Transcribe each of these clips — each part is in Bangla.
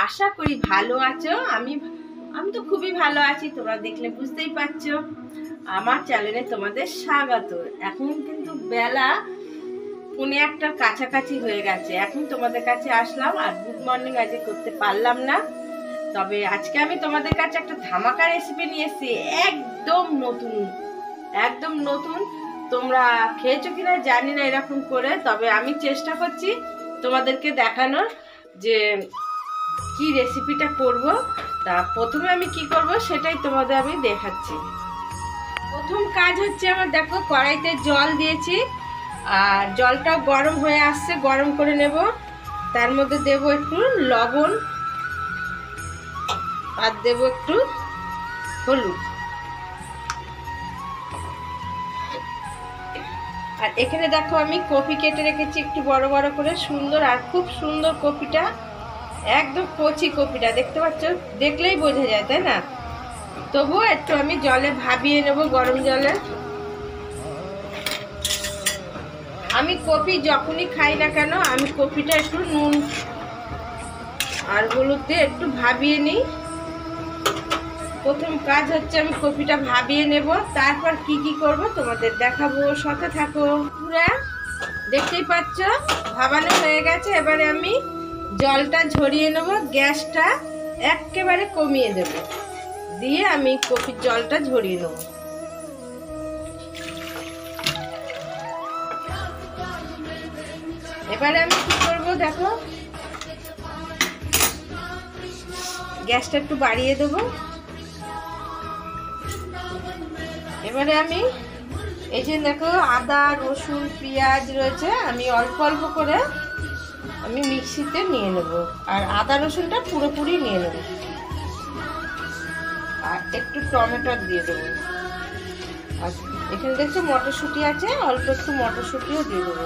আশা করি ভালো আছো। আমি তো খুবই ভালো আছি, তোমরা দেখলে বুঝতেই পারছো। আমার চ্যানেলে তোমাদের স্বাগত। এখন কিন্তু বেলা 1:30টার কাছাকাছি হয়ে গেছে। এখন তোমাদের কাছে আসলাম আর গুড মর্নিং আজকে করতে পারলাম না, তবে আজকে আমি তোমাদের কাছে একটা ধামাকা রেসিপি নিয়ে এসেছি। একদম নতুন। তোমরা খেয়েছো কিনা জানি না এরকম করে, তবে আমি চেষ্টা করছি তোমাদেরকে দেখানোর যে কি রেসিপিটা করব। তা প্রথমে আমি কি করব সেটাই তোমাদের আমি দেখাচ্ছি। প্রথম কাজ হচ্ছে আমার, দেখো কড়াইতে জল দিয়েছি আর জলটাও গরম হয়ে আসছে, গরম করে নেব। তার মধ্যে দেব একটু লবণ আর দেব একটু হলুদ। আর এখানে দেখো আমি কপি কেটে রেখেছি একটু বড় বড় করে, সুন্দর আর খুব সুন্দর কপিটা, একদম কচি কপিটা, দেখতে পাচ্ছ, দেখলেই বোঝা যায় তাই না। তবুও একটু আমি জলে ভাবিয়ে নেব, গরম জলে। আমি কপি যখনই খাই না কেন আমি কপিটা একটু নুন আর হলুদ দিয়ে একটু ভাবিয়ে নিই। প্রথম কাজ হচ্ছে আমি কপিটা ভাবিয়ে নেব, তারপর কি কি করব তোমাদের দেখাবো, সাথে থাকো। পুরা দেখতেই পাচ্ছ ভাবানো হয়ে গেছে। এবারে আমি জলটা ঝরিয়ে নেব, গ্যাসটা একেবারে কমিয়ে দেব, দিয়ে আমি কপির জলটা ঝরিয়ে নেব। এবারে আমি কি করব, দেখো গ্যাসটা একটু বাড়িয়ে দেব। এবারে আমি এই যে দেখো আদা রসুন পেঁয়াজ রয়েছে, আমি অল্প অল্প করে আমি মিক্সিতে নিয়ে নেব। আর আদা রসুনটা পুরোপুরি নিয়ে নেব। আর একটু টমেটো দিয়ে দেবো। আর এখানে দেখছো মটরশুঁটি আছে, অল্প একটু মটরশুঁটিও দিয়ে দেবো।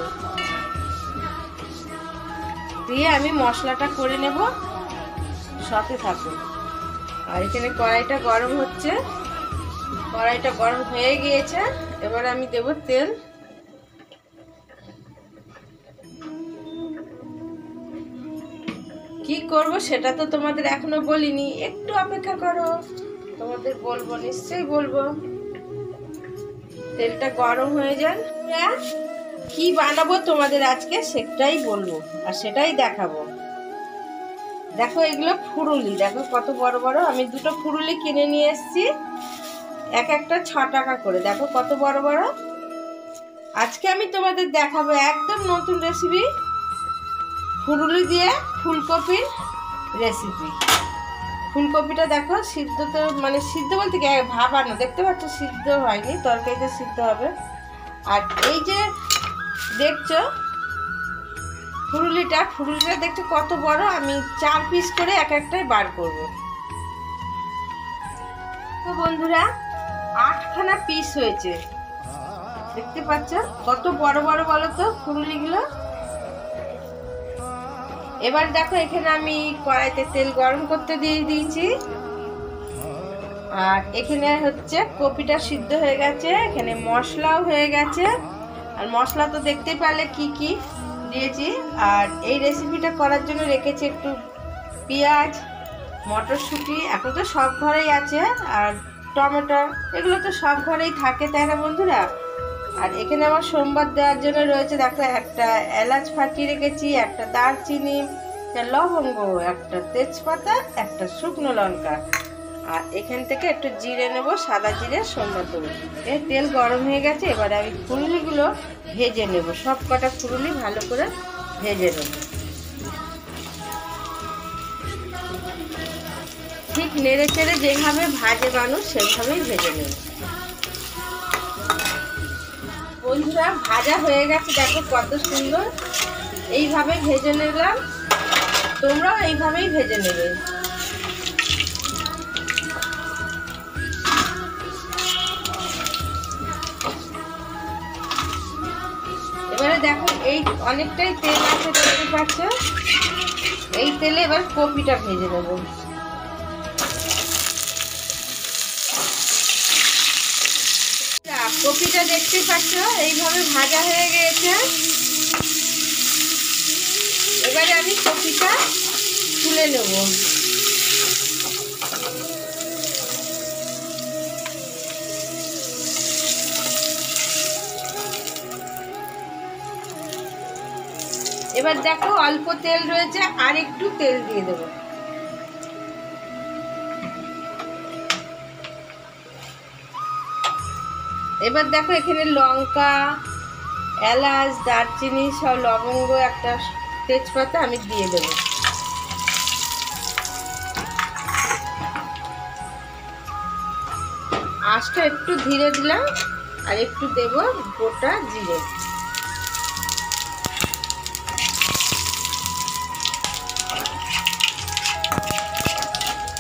দিয়ে আমি মশলাটা করে নেব, সাথে থাকো। আর এখানে কড়াইটা গরম হচ্ছে, কড়াইটা গরম হয়ে গিয়েছে। এবার আমি দেব তেল। কি করব সেটা তো তোমাদের এখনো বলিনি, একটু অপেক্ষা করো, তোমাদের বলবো, নিশ্চয়ই বলবো। তেলটা গরম হয়ে যান, কি বানাবো তোমাদের আজকে সেটাই বলবো আর সেটাই দেখাবো। দেখো এগুলো ফুরুলি, দেখো কত বড় বড়। আমি দুটো ফুরুলি কিনে নিয়ে এসেছি, এক একটা 6 টাকা করে। দেখো কত বড় বড়। আজকে আমি তোমাদের দেখাবো একদম নতুন রেসিপি, ফুরুলি দিয়ে ফুলকপির রেসিপি। ফুলকপিটা দেখো সিদ্ধ, তো মানে সিদ্ধ বলতে কি ভাবানো, দেখতে পাচ্ছ সিদ্ধ হয়নি, তরকারিতে সিদ্ধ হবে। আর এই যে দেখছো ফুরুলিটা দেখছো কত বড়। আমি 4 পিস করে এক একটাই বার করব। তো বন্ধুরা 8খানা পিস হয়েছে, দেখতে পাচ্ছ কত বড় বড় বলো তো ফুরুলিগুলো। এবার দেখো এখানে আমি কড়াইতে তেল গরম করতে দিয়ে দিয়েছি। আর এখানে হচ্ছে কপিটা সিদ্ধ হয়ে গেছে, এখানে মশলাও হয়ে গেছে। আর মশলা তো দেখতেই পারলে কি কি দিয়েছি। আর এই রেসিপিটা করার জন্য রেখেছি একটু পেঁয়াজ, মটরশুঁটি, এখন তো সব ঘরেই আছে, আর টমেটো, এগুলো তো সব ঘরেই থাকে তাই না বন্ধুরা। আর এখানে আমার সোমবার দেওয়ার জন্য রয়েছে, দেখো একটা এলাচ ফাটিয়ে রেখেছি, একটা দারচিনি, একটা লবঙ্গ, একটা তেজপাতা, একটা শুকনো লঙ্কা। আর এখান থেকে একটু জিরে নেব, সাদা জিরে, সোমবার দেবো। এই তেল গরম হয়ে গেছে, এবারে আমি ফুরুলিগুলো ভেজে নেব, সব কটা ফুরুলি ভালো করে ভেজে নেব। ঠিক নেড়ে চেড়ে যেভাবে ভাজে মানুষ সেভাবেই ভেজে নেব। বন্ধুরা ভাজা হয়ে গেছে, দেখো কত সুন্দর। এইভাবে ভেজে নিলাম, তোমরাও এইভাবেই ভেজে নেবে। এবারে দেখো এই অনেকটাই তেল আছে, দেখতে পাচ্ছ। এই তেলে এবার কপিটা ভেজে নেব। কপিটা দেখতে পাচ্ছ এইভাবে ভাজা হয়ে গিয়েছে। এবারে আমি কপিটা তুলে তুলে নেব। এবার দেখো অল্প তেল রয়েছে, আর একটু তেল দিয়ে দেবো। এবার দেখো এখানে লঙ্কা, এলাচ, দারচিনি, সব লবঙ্গ, একটা তেজপাতা আমি দিয়ে দেবো। আঁচটা একটু ধীরে দিলাম, আর একটু দেব গোটা জিরে।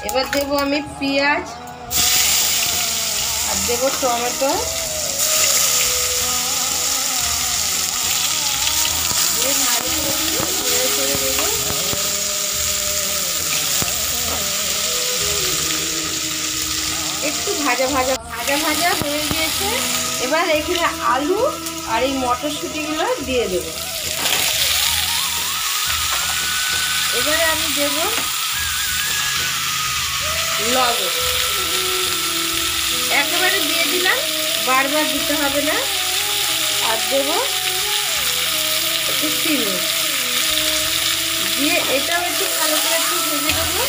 এবার দেবো আমি পেঁয়াজ, আর দেবো টমেটো, একটু ভাজা ভাজা হয়ে গিয়েছে। এবার এখানে আলু আর এই মটরশুঁটিগুলো দিয়ে দেব। এবারে আমি দেব লবণ, একেবারে দিয়ে দিলাম, বারবার দিতে হবে না। আর দেব একটু চিনি দিয়ে এটাও একটু ভালো করে একটু ভেজে দেবো।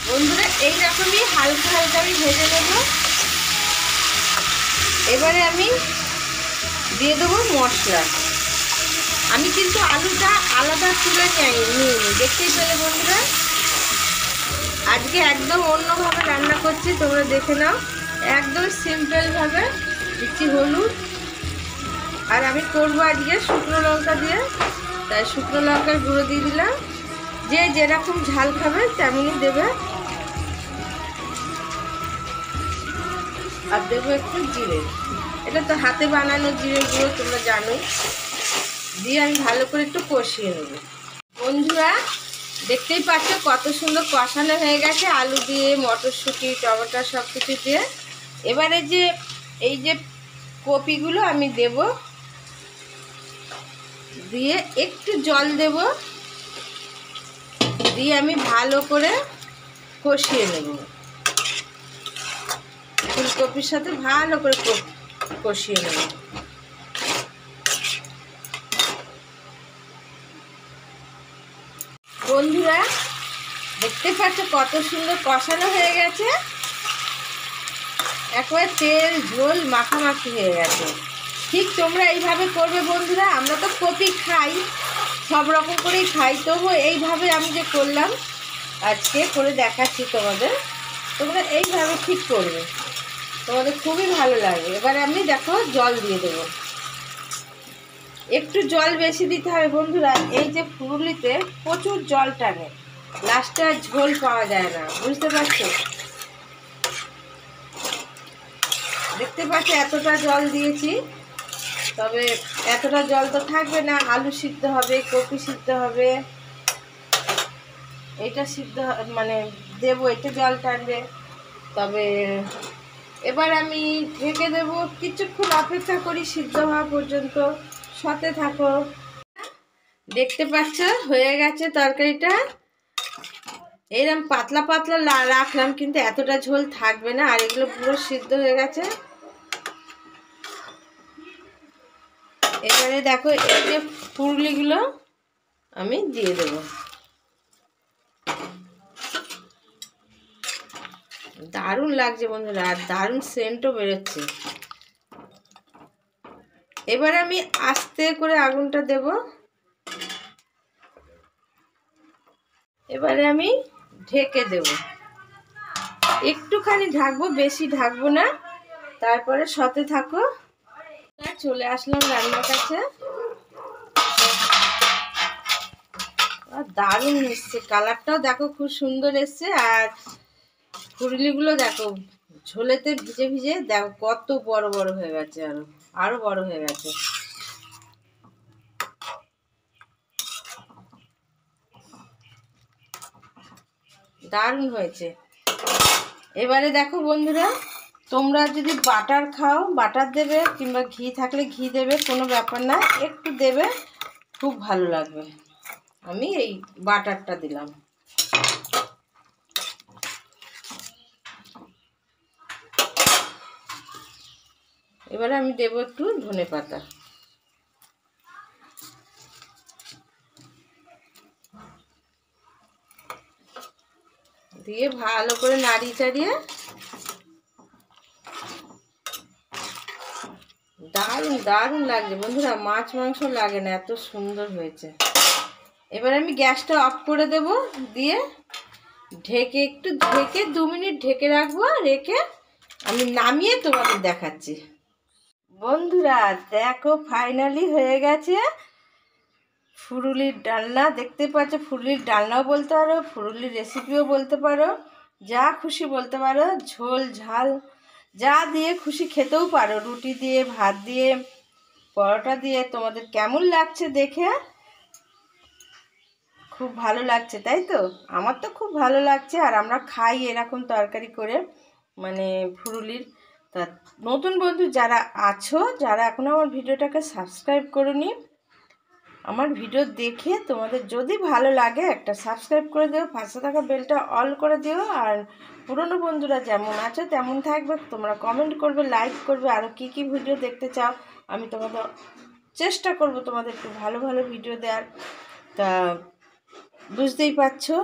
বন্ধুরা এইরকমই হালকা হালকা আমি ভেজে নেব। এবারে আমি দিয়ে দেবো মশলা। আমি কিন্তু আলুটা আলাদা তুলে নিইনি, দেখতেই পেলে বন্ধুরা। আজকে একদম অন্যভাবে রান্না করছি, তোমরা দেখে নাও। একদম সিম্পলভাবে দিচ্ছি হলুদ, আর আমি করবো আজকে শুকনো লঙ্কা দিয়ে, তাই শুকনো লঙ্কার গুঁড়ো দিয়ে দিলাম। যে যেরকম ঝাল খাবে তেমনই দেবে। আর দেবো একটু জিরে, এটা তো হাতে বানানো জিরে গুঁড়ো, তোমরা জানোই। দিয়ে আমি ভালো করে একটু কষিয়ে নেব। বন্ধুরা দেখতেই পাচ্ছ কত সুন্দর কষানো হয়ে গেছে, আলু দিয়ে, মটরশুঁটি, টমেটো সব কিছু দিয়ে। এবারে যে এই যে কপিগুলো আমি দেব, দিয়ে একটু জল দেব, দিয়ে আমি ভালো করে কষিয়ে নেব। ফুলকপির সাথে ভালো করে কষিয়ে নেব। বন্ধুরা দেখতে পাচ্ছ কত সুন্দর কষানো হয়ে গেছে, একবারে তেল ঝোল মাখামাখি হয়ে গেছে। ঠিক তোমরা এইভাবে করবে বন্ধুরা। আমরা তো কপি খাই, সব রকম করেই খাই, তবু এইভাবে আমি যে করলাম আজকে করে দেখাচ্ছি তোমাদের, তোমরা এইভাবে ঠিক করবে, তোমাদের খুবই ভালো লাগবে। এবারে আমি দেখো জল দিয়ে দেবো। একটু জল বেশি দিতে হবে বন্ধুরা, এই যে ফুলুলিতে প্রচুর জল টানে, লাস্টে আর ঝোল পাওয়া যায় না, বুঝতে পারছো? দেখতে পাচ্ছ এতটা জল দিয়েছি, তবে এতটা জল তো থাকবে না। আলু সিদ্ধ হবে, কপি সিদ্ধ হবে, এটা সিদ্ধ মানে দেবো, এটা জল টানবে। তবে এবার আমি ঢেকে দেবো, কিছুক্ষণ অপেক্ষা করি সিদ্ধ হওয়া পর্যন্ত। সাথে থাকো। দেখতে পাচ্ছ হয়ে গেছে তরকারিটা। এরকম পাতলা পাতলা রাখলাম, কিন্তু এতটা ঝোল থাকবে না, আর এগুলো পুরো সিদ্ধ হয়ে গেছে। এবারে দেখো এই যে পুরুলিগুলো আমি দিয়ে দেবো। দারুণ লাগছে বন্ধুরা, আর দারুণ সেন্টও বেরোচ্ছে। এবারে আমি আস্তে করে আগুনটা দেব। এবারে আমি ঢেকে দেব, একটুখানি ঢাকবো, বেশি ঢাকবো না। তারপরে সাথে থাকো। চলে আসলাম রান্নার কাছে। দারুণ এসছে, কালারটাও দেখো খুব সুন্দর এসছে। আর ফুললিগুলো দেখো ঝোলেতে ভিজে ভিজে দেখো কত বড় বড় হয়ে গেছে, আরো বড় হয়ে গেছে। দারুণ হয়েছে। এবারে দেখো বন্ধুরা, তোমরা যদি বাটার খাও বাটার দেবে, কিংবা ঘি থাকলে ঘি দেবে, কোনো ব্যাপার না, একটু দেবে। খুব ভালো লাগবে। আমি এই বাটারটা দিলাম। এবারে আমি দেবো একটু ধনেপাতা। দিয়ে ভালো করে নাড়িয়ে চাড়িয়ে দারুণ দারুণ লাগছে বন্ধুরা, মাছ মাংস লাগে না, এত সুন্দর হয়েছে। এবার আমি গ্যাসটা অফ করে দেব, দিয়ে একটু ঢেকে 2 মিনিট ঢেকে রাখবো। রেখে আমি নামিয়ে তোমাদের দেখাচ্ছি। বন্ধুরা দেখো ফাইনালি হয়ে গেছে ফুরুলির ডালনা। দেখতে পাচ্ছ, ফুরুলির ডালনাও বলতে পারো, ফুরুলির রেসিপিও বলতে পারো, যা খুশি বলতে পারো। ঝোল ঝাল যা দিয়ে খুশি খেতেও পারো, রুটি দিয়ে, ভাত দিয়ে, পরোটা দিয়ে। তোমাদের কেমন লাগছে দেখে? খুব ভালো লাগছে তাই তো? আমার তো খুব ভালো লাগছে। আর আমরা খাই এরকম তরকারি করে, মানে ফুরুলির। তা নতুন বন্ধু যারা আছো, যারা এখনও আমার ভিডিওটাকে সাবস্ক্রাইব করোনি, আমার ভিডিও দেখে তোমাদের যদি ভালো লাগে একটা সাবস্ক্রাইব করে দিও, পাশে থাকা বেলটা অল করে দিও। আর পুরনো বন্ধুরা যেমন আছো তেমন থাকবে, তোমরা কমেন্ট করবে, লাইক করবে, আরও কী কী ভিডিও দেখতে চাও আমি তোমাদের চেষ্টা করব তোমাদের একটু ভালো ভালো ভিডিও দেওয়ার। তা বুঝতেই পারছো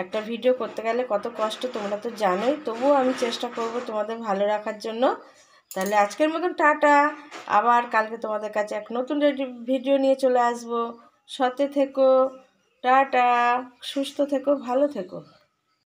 একটা ভিডিও করতে গেলে কত কষ্ট, তোমরা তো জানোই। তবুও আমি চেষ্টা করব তোমাদের ভালো রাখার জন্য। তাহলে আজকের মতন টাটা। আবার কালকে তোমাদের কাছে এক নতুন ভিডিও নিয়ে চলে আসবো। সাথে থেকো, টাটা, সুস্থ থেকো, ভালো থেকো।